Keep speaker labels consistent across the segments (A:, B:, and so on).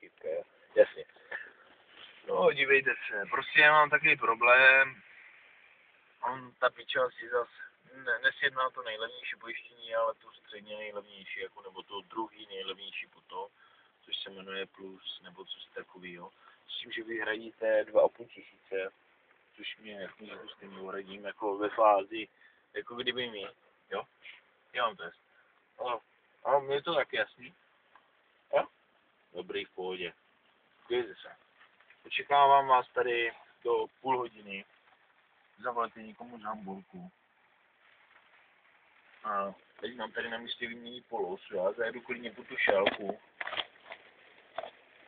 A: chybka, jo? Jasně. No, dívejte se, prostě já mám takový problém. Ta piča si zas nesjedná to nejlevnější pojištění, ale to středně nejlevnější, jako, nebo to druhý nejlevnější potom, což se jmenuje Plus, nebo coś takového. S tím, že vy hradíte 2,5 tisíce, což mě jako stejně uhradím, jako ve fázi, jako kdyby mi, jo? Já mám test. Ale je to tak jasný. Jo? Dobrý, v pohodě. Dějte se. Očekávám vás tady do půl hodiny. Zavolejte někomu z Hamburku. A teď mám tady na místě vyměnit polosu. Já zajedu klidně po tu šálku.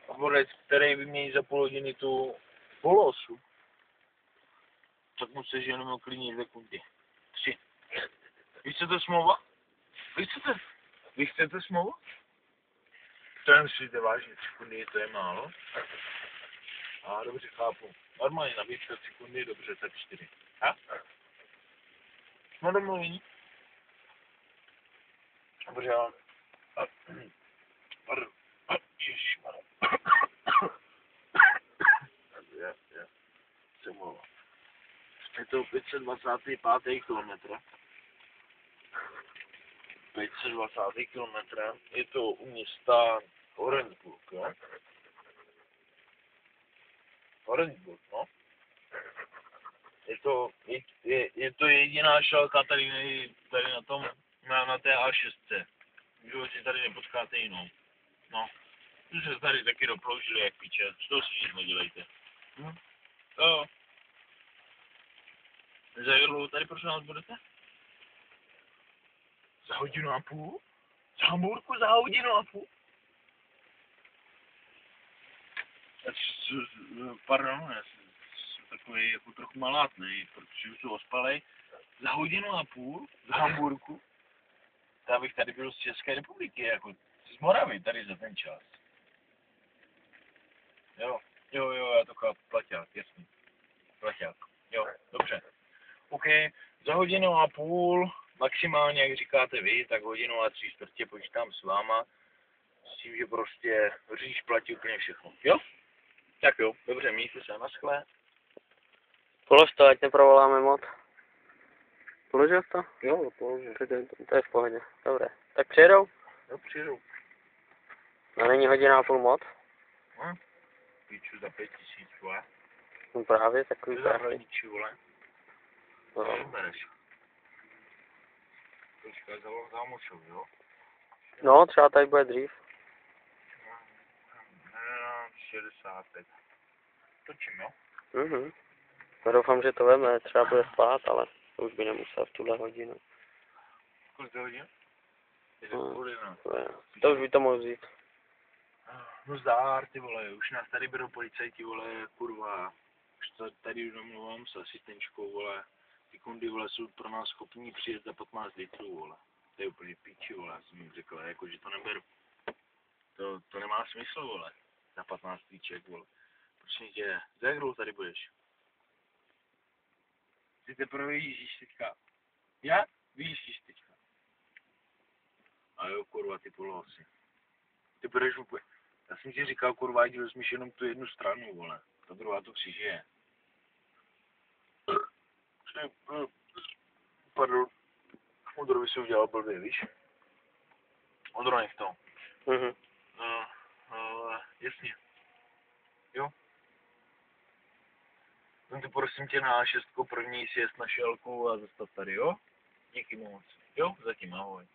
A: A borec, který vymění za půl hodiny tu polosu, tak mu se jenom klidně 2 sekundy. 3. Vy chcete smlouva? Vy chcete smlouva? To nemyslíte vážně, 3 sekundy, to je málo. A dobře, chápu. Normálně nabídka 3 sekundy, dobře, tak 4. A? Jsme domluvení? Dobře, ale... Ježišmarja. Já se mluvám. Je to 525. kilometr. 520. kilometr. Je to u města Orenburg, jo? Orenburg, no. Je to jediná šalka tady na tom, na té A6. V životě tady nepotkáte jinou. No. Tu se tady taky doploužili jak piče. Z toho si nic nedělejte. Jo. Za jak dlouho tady prosím nás budete? Za 1,5 hodiny? Za Hamburku za 1,5 hodiny? Pardon, já jsem takový jako trochu malátnej, protože už jsem ospalej. Za 1,5 hodiny za Hamburku? Já bych tady byl z České republiky, jako z Moravy tady za ten čas. Jo, já to chápu, plaťák, jasný. Plaťák, jo, dobře. OK, za 1,5 hodiny, maximálně, jak říkáte vy, tak 1,3 hodiny počítám s váma. S tím, že prostě řidič platí úplně všechno, jo? Tak jo, dobře, mějte se, naschle.
B: Polož to, ať neprovoláme moc. Položil jsi to?
A: Jo, položil.
B: To je v pohodě, dobré. Tak přijedou?
A: Jo, přijedou.
B: No není 1,5 hodiny moc?
A: Píču za 5 000, vole.
B: No právě, takový
A: To
B: prachy.
A: zahraničí, vole.
B: No.
A: Co bereš? Počkej, zavolám zámočov, jo?
B: No, třeba tady bude dřív.
A: 65. Točím, jo?
B: No doufám, že to veme, třeba bude spát, ale to už by nemusel v tuhle hodinu.
A: Kolik to hodin?
B: To už by to mohl vzít.
A: No zdár, ty vole, už nás tady berou policajti, vole, kurva. Už to tady domluvám s asistenčkou, vole. Ty kundy, vole, jsou pro nás schopní přijet za 15 litrů, vole. To je úplně píči, vole, já jsem jim řekl, jako, že to neberu. To nemá smysl, vole, za 15 líček, vole. Proč tě, za jak dlouho tady budeš? Ty teprve vyjíždíš teďka. Já? Vyjíždíš teďka. A jo, kurva, ty polosy. Ty budeš úplně... Já jsem ti říkal, kurva, ať vezmíš jenom tu jednu stranu, vole. Ta druhá to křižuje. Pardon. Ondrovi si udělal blbě, víš? Ondro, nech to. Jasně. Jo? No ty prosím tě na A6 první sjezd na šelku a zastav tady, jo? Díky moc. Jo? Zatím ahoj.